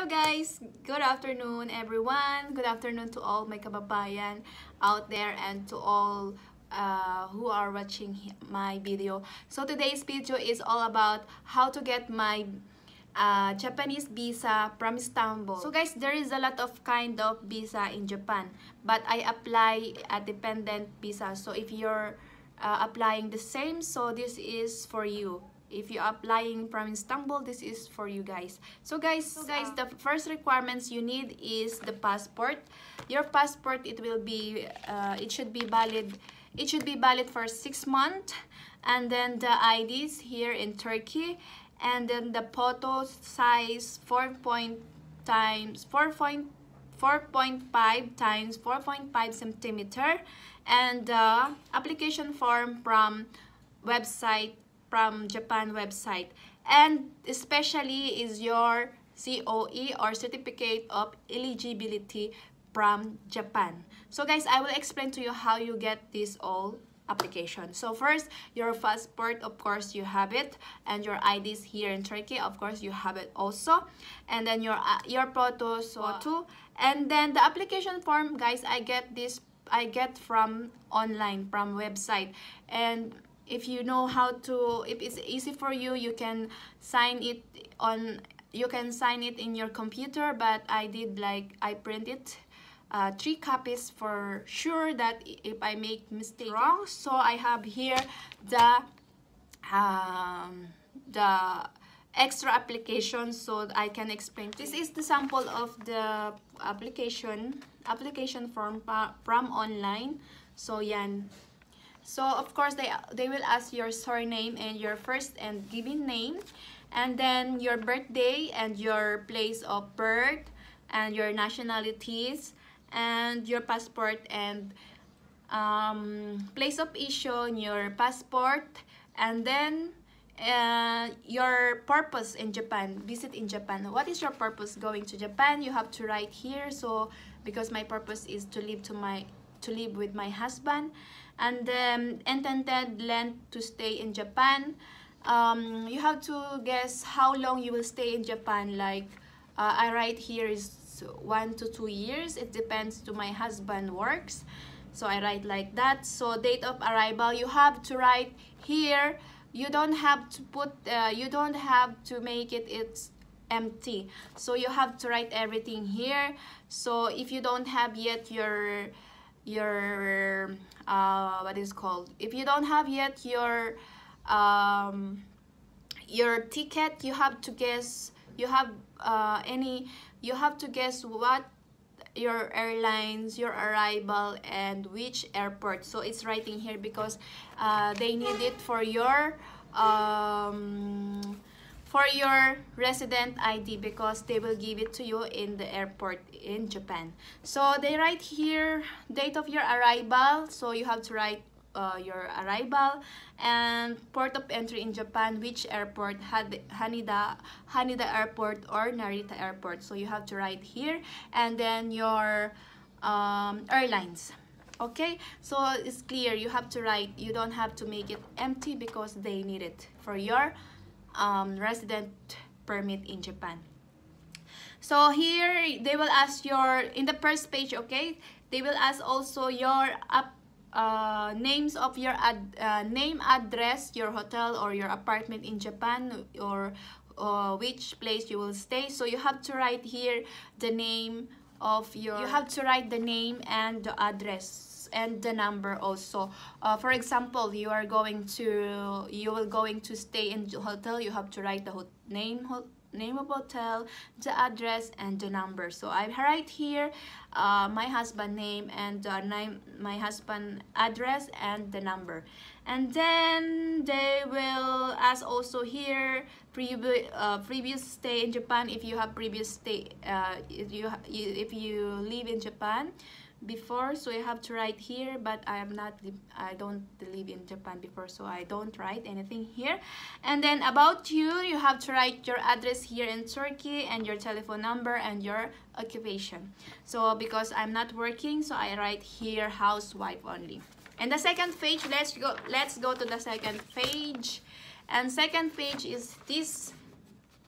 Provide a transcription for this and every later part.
Hello guys! Good afternoon everyone! Good afternoon to all my kababayan out there and to all who are watching my video. So today's video is all about how to get my Japanese visa from Istanbul. So guys, there is a lot of kind of visa in Japan, but I apply a dependent visa. So if you're applying the same, so this is for you. If you're applying from Istanbul, this is for you guys. So guys, the first requirements you need is the passport. Your passport, it should be valid for 6 months, and then the IDs here in Turkey, and then the photo size 4.5 times 4.5 centimeter, and the application form from Japan website, and especially is your COE or certificate of eligibility from Japan. So guys, I will explain to you how you get this all application. So first, your passport, of course you have it, and your IDs here in Turkey, of course you have it also, and then your photos too, and then the application form, guys, I get from online, from website. And if you know how to, if it's easy for you, you can sign it in your computer, but I print it 3 copies for sure that if I make mistake wrong. So I have here the extra application, so I can explain. This is the sample of the application form from online. So yan. So of course they will ask your surname and your first and given name, and then your birthday and your place of birth and your nationalities and your passport and place of issue in your passport, and then your purpose in Japan, visit in Japan. What is your purpose going to Japan? You have to write here. So because my purpose is to live with my husband, and then intended length to stay in Japan. You have to guess how long you will stay in Japan. Like I write here is 1 to 2 years. It depends to my husband works, so I write like that. So date of arrival, you have to write here. You don't have to put you don't have to make it's empty, so you have to write everything here. So if you don't have yet your what is called, if you don't have yet your ticket, you have to guess, you have to guess what your airlines, your arrival, and which airport. So it's writing here because they need it for your resident ID, because they will give it to you in the airport in Japan. So they write here date of your arrival, so you have to write your arrival, and port of entry in Japan, which airport, Haneda airport or Narita airport. So you have to write here, and then your airlines. Okay, so it's clear, you have to write, you don't have to make it empty because they need it for your resident permit in Japan. So here they will ask your, in the first page, okay, they will ask also your names of your name, address, your hotel or your apartment in Japan, or which place you will stay. So you have to write here the name of your, you have to write the name and the address and the number also. For example, you will going to stay in the hotel, you have to write the name of hotel, the address, and the number. So I write here my husband name and my husband address and the number. And then they will ask also here previous stay in Japan. If you have previous stay, if you live in Japan before, so you have to write here, but I don't live in Japan before, so I don't write anything here. And then about you have to write your address here in Turkey and your telephone number and your occupation. So because I'm not working, so I write here housewife only. And the second page, let's go to the second page. And second page is this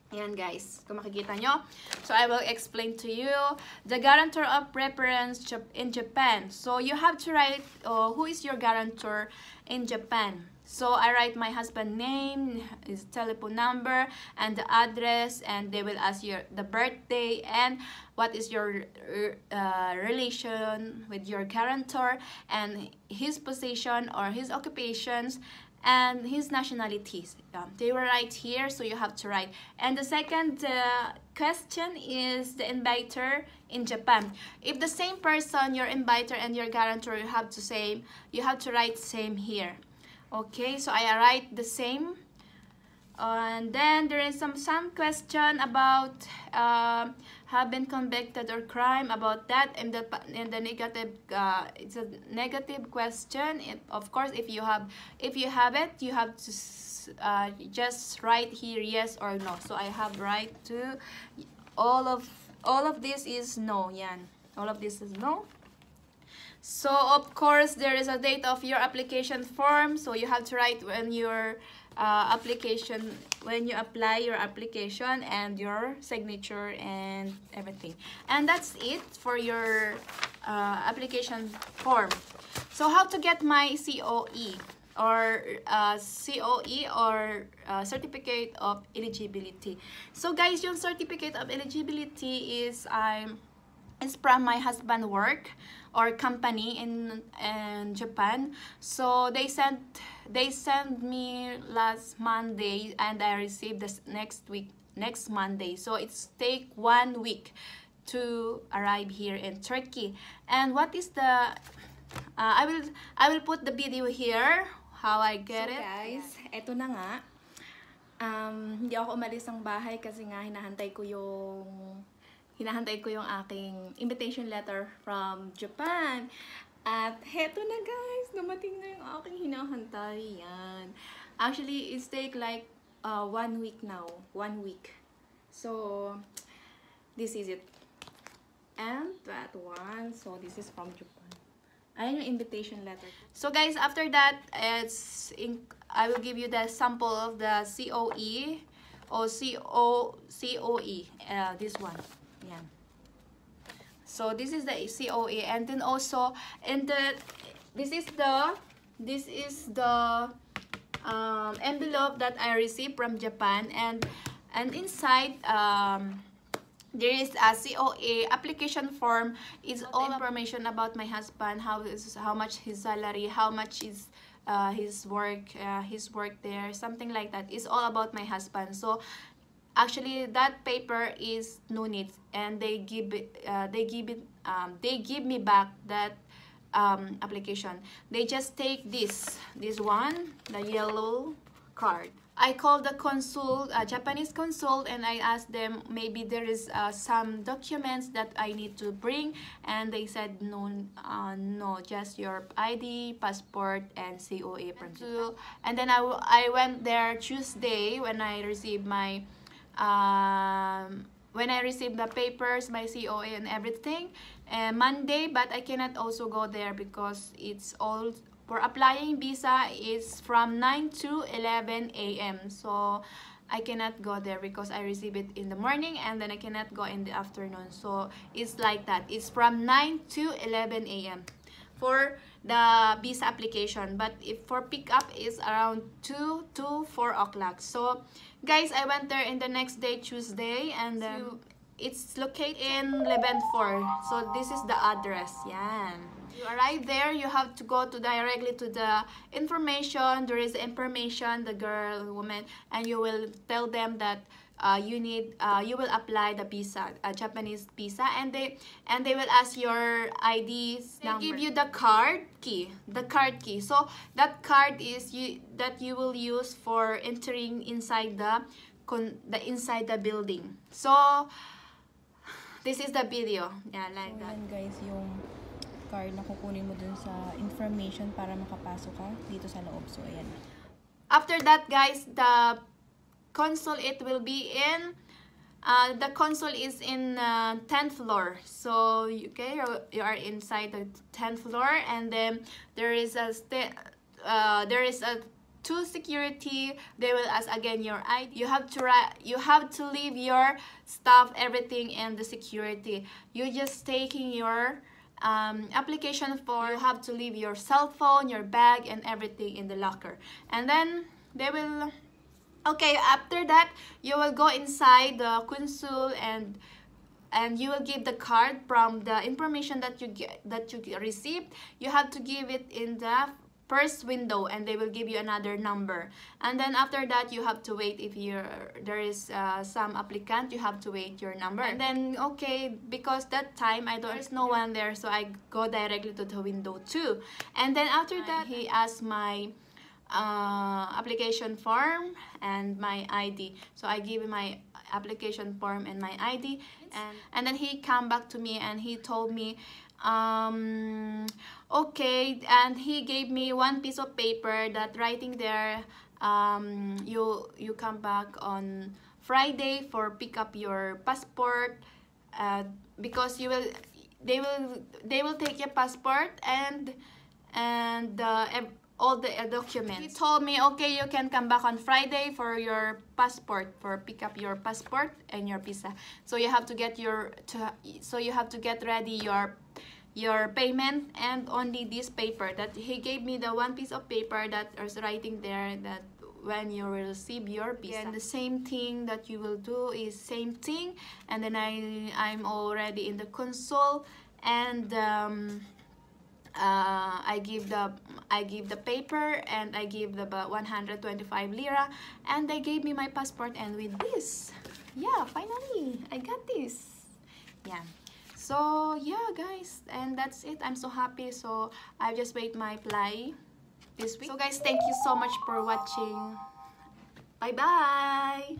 Ayan guys, kung makikita nyo. So I will explain to you the guarantor of preference in Japan. So you have to write who is your guarantor in Japan. So I write my husband's name, his telephone number, and the address, and they will ask you the birthday and what is your relation with your guarantor, and his position or his occupations, and his nationalities. They were right here, so you have to write. And the second question is the inviter in Japan. If the same person, your inviter and your guarantor, you have to write same here. Okay, so I write the same. And then there is some question about have been convicted or crime, about that, and the negative it's a negative question. Of course, if you have it, you have to just write here yes or no. So I have right to all of this is no. Yan, all of this is no. So of course there is a date of your application form, so you have to write when your when you apply your application, and your signature and everything. And that's it for your application form. So how to get my COE or certificate of eligibility. So guys, yung certificate of eligibility is from my husband work or company in Japan. So they sent me last Monday, and I received this next Monday. So it's take 1 week to arrive here in Turkey. And what is the I will put the video here how I get it. Guys, eto na nga. Hindi ako umalis ng bahay kasi nga hinahantay ko yung aking invitation letter from Japan. At heto na guys, dumating na yung aking hinahantay. Yan. Actually, it's take like 1 week now. 1 week. So, this is it. And that one, so this is from Japan. Ayan yung invitation letter. So guys, after that, I will give you the sample of the COE or COE. This one. Yeah. So this is the COE, and then also this is the envelope that I received from Japan, and inside there is a COA application form. It's all information about my husband, how much his salary, how much is his work there, something like that. It's all about my husband. So actually that paper is no need, and they give me back that application. They just take this one, the yellow card. I called the consul, Japanese consul, and I asked them maybe there is some documents that I need to bring, and they said no, just your ID, passport, and COA from Japan. And then I went there Tuesday when I received my the papers, my COA and everything, and Monday, but I cannot also go there because it's all for applying visa is from 9 to 11 a.m. So I cannot go there because I receive it in the morning, and then I cannot go in the afternoon. So it's like that. It's from 9 to 11 a.m. for the visa application, but if for pickup is around 2 to 4 o'clock. So guys, I went there in the next day, Tuesday, and it's located in Leben 4. So this is the address. Yan. You arrive there, you have to go directly to the information. There is information, the girl, woman, and you will tell them that you will apply the visa, a Japanese visa, and they will ask your IDs. They give you the card key. So that card is that you will use for entering inside inside the building. So this is the video. Yeah, like So, that. yan guys, yung card na kukunin mo dun sa information para makapasok ka dito sa loob. So, ayan. After that, guys, the consulate will be in the consul is in 10th floor. So okay, you are inside the 10th floor, and then there is a to security. They will ask again your ID. You have to leave your stuff, everything in the security. You're just taking your application form. You have to leave your cell phone, your bag, and everything in the locker. And then they will, okay, after that you will go inside the consul, and you will give the card from the information that you received. You have to give it in the first window, and they will give you another number. And then after that, you have to wait. If there is some applicant, you have to wait your number. And then, okay, because that time there's no one there, so I go directly to the window 2. And then after that, he asked my application form and my ID. So I give him my application form and my ID, and then he come back to me and he told me, okay, and he gave me one piece of paper that writing there, you come back on Friday for pick up your passport, because they will take your passport and all the documents. He told me, okay, you can come back on Friday for your passport, for pick up your passport and your visa. So you have to get ready your payment, and only this paper that he gave me, the one piece of paper that is writing there that when you will receive your visa. And the same thing that you will do is same thing. And then I'm already in the consul, and I give the paper, and I give the 125 lira, and they gave me my passport. And with this, yeah, finally I got this. Yeah, so yeah guys, and that's it. I'm so happy. So I just wait my fly this week. So guys, thank you so much for watching. Bye bye.